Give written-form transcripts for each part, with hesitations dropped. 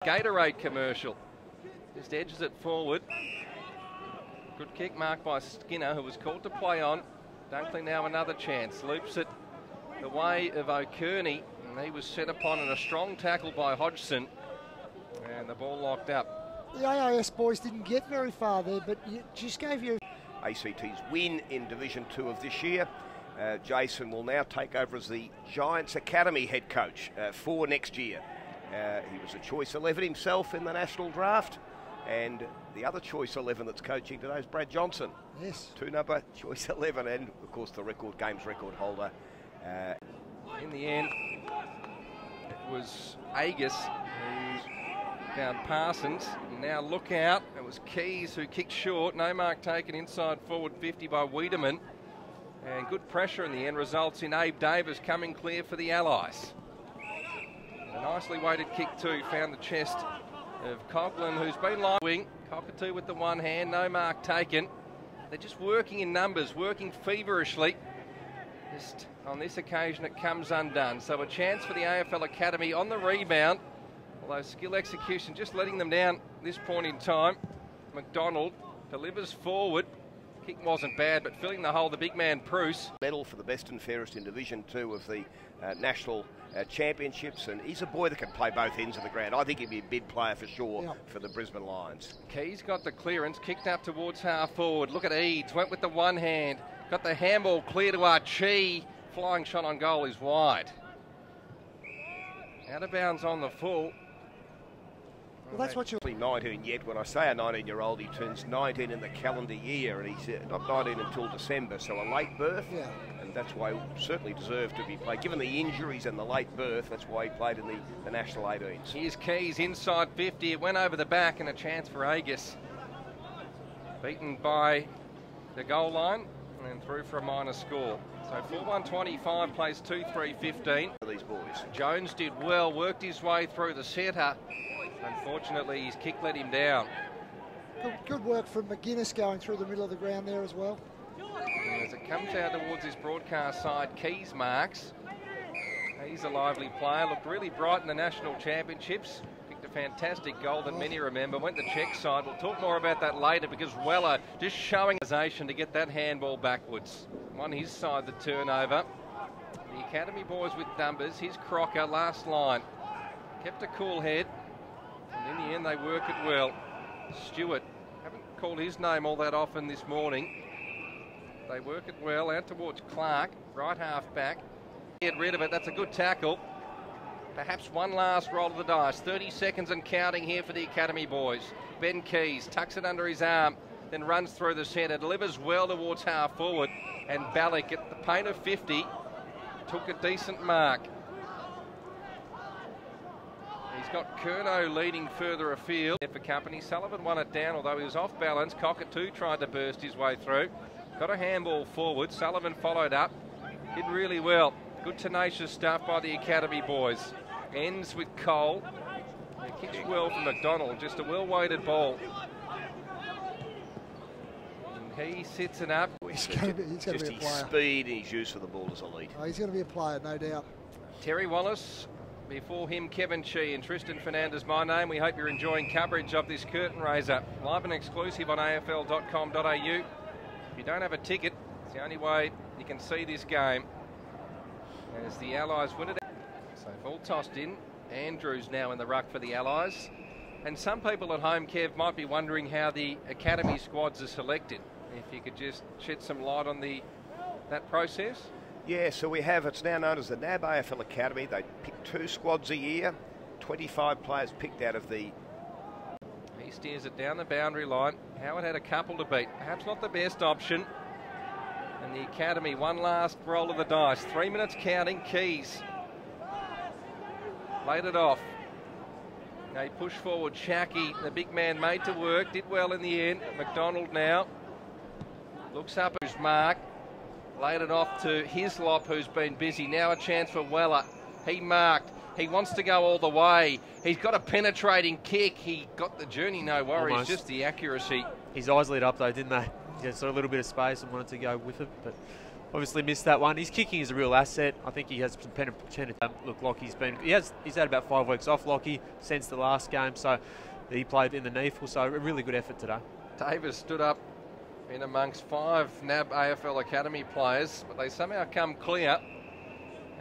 Gatorade commercial. Just edges it forward. Good kick marked by Skinner, who was called to play on. Dunkley now another chance. Loops it the way of O'Kearney, and he was set upon in a strong tackle by Hodgson. And the ball locked up. The AIS boys didn't get very far there, but it just gave you... ACT's win in Division 2 of this year. Jason will now take over as the Giants Academy head coach for next year. He was a choice 11 himself in the national draft, and the other choice 11 that's coaching today is Brad Johnson. Yes. 2-number choice 11, and of course the games record holder. In the end, it was Agus who found Parsons. Now look out, it was Keays who kicked short. No mark taken inside forward 50 by Wiedemann. And good pressure in the end results in Abe Davis coming clear for the Allies. A nicely weighted kick too, found the chest of Coughlin, who's been lying wing. Cockatoo with the one hand, no mark taken. They're just working in numbers, working feverishly. Just on this occasion it comes undone. So a chance for the AFL Academy on the rebound. Although skill execution just letting them down at this point in time. McDonald delivers forward. Kick wasn't bad, but filling the hole, the big man Bruce. Medal for the best and fairest in Division 2 of the National Championships, and he's a boy that can play both ends of the ground. I think he'd be a bid player for sure for the Brisbane Lions. Keays got the clearance, kicked up towards half forward. Look at Eads, went with the one hand. Got the handball clear to Archie. Flying shot on goal is wide. Out of bounds on the full. Well, that's what you're... 19 yet. When I say a 19-year-old, he turns 19 in the calendar year, and he's not 19 until December, so a late birth. Yeah. And that's why he certainly deserved to be played. Given the injuries and the late birth, that's why he played in the National 18s. Here's Keays inside 50. It went over the back and a chance for Agus. Beaten by the goal line and through for a minor score. So 4-1-25 plays 2-3-15. These boys. Jones did well, worked his way through the centre. Unfortunately, his kick let him down. Good work from McGuinness going through the middle of the ground there as well. And as it comes out towards his broadcast side, Keays marks. He's a lively player, looked really bright in the National Championships. Kicked a fantastic goal that many remember. Went the check side. We'll talk more about that later because Weller just showing organization to get that handball backwards. On his side, the turnover. The Academy boys with numbers. Here's Crocker, last line. Kept a cool head. And in the end, they work it well. Stewart, haven't called his name all that often this morning. They work it well out towards Clark, right half back. Get rid of it, that's a good tackle. Perhaps one last roll of the dice. 30 seconds and counting here for the Academy boys. Ben Keays tucks it under his arm, then runs through the centre, delivers well towards half forward. And Ballick at the paint of 50 took a decent mark. He's got Curnow leading further afield for company. Sullivan won it down, although he was off balance. Cockatoo tried to burst his way through. Got a handball forward. Sullivan followed up. Did really well. Good tenacious stuff by the Academy boys. Ends with Cole. He kicks well from McDonald. Just a well-weighted ball. And he sits it up. He's going to be a player. Just his speed and his use for the ball is elite. Oh, he's going to be a player, no doubt. Terry Wallace. Before him, Kevin Chee and Tristan Fernandez, my name. We hope you're enjoying coverage of this curtain raiser. Live and exclusive on afl.com.au. If you don't have a ticket, it's the only way you can see this game. As the Allies win it. So ball tossed in. Andrews now in the ruck for the Allies. And some people at home, Kev, might be wondering how the Academy squads are selected. If you could just shed some light on that process. Yeah, so we have, it's now known as the NAB AFL Academy. They pick 2 squads a year, 25 players picked out of the... He steers it down the boundary line. Howard had a couple to beat. Perhaps not the best option. And the Academy, one last roll of the dice. 3 minutes counting. Keays laid it off. They push forward. Shackey, the big man, made to work. Did well in the end. McDonald now looks up at his mark. Laid it off to Hislop, who's been busy. Now a chance for Weller. He marked. He wants to go all the way. He's got a penetrating kick. He got the journey, no worries. obviously missed that one. His kicking is a real asset. I think he has some penetration. Look, Lockie's had about 5 weeks off, Lockie, since the last game, so he played in the NEAFL, so a really good effort today. Davis stood up in amongst 5 NAB AFL Academy players, but they somehow come clear.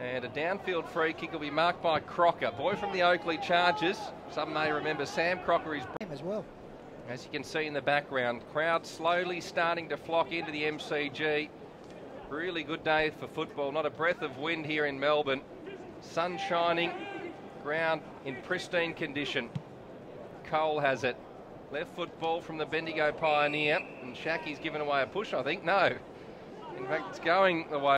And a downfield free kick will be marked by Crocker, boy from the Oakley Chargers. Some may remember Sam Crocker is As well. as you can see in the background. Crowd slowly starting to flock into the MCG. Really good day for football. Not a breath of wind here in Melbourne. Sun shining, ground in pristine condition. Cole has it. Left foot ball from the Bendigo Pioneer. And Shackie's given away a push, I think. No. In fact, it's going the way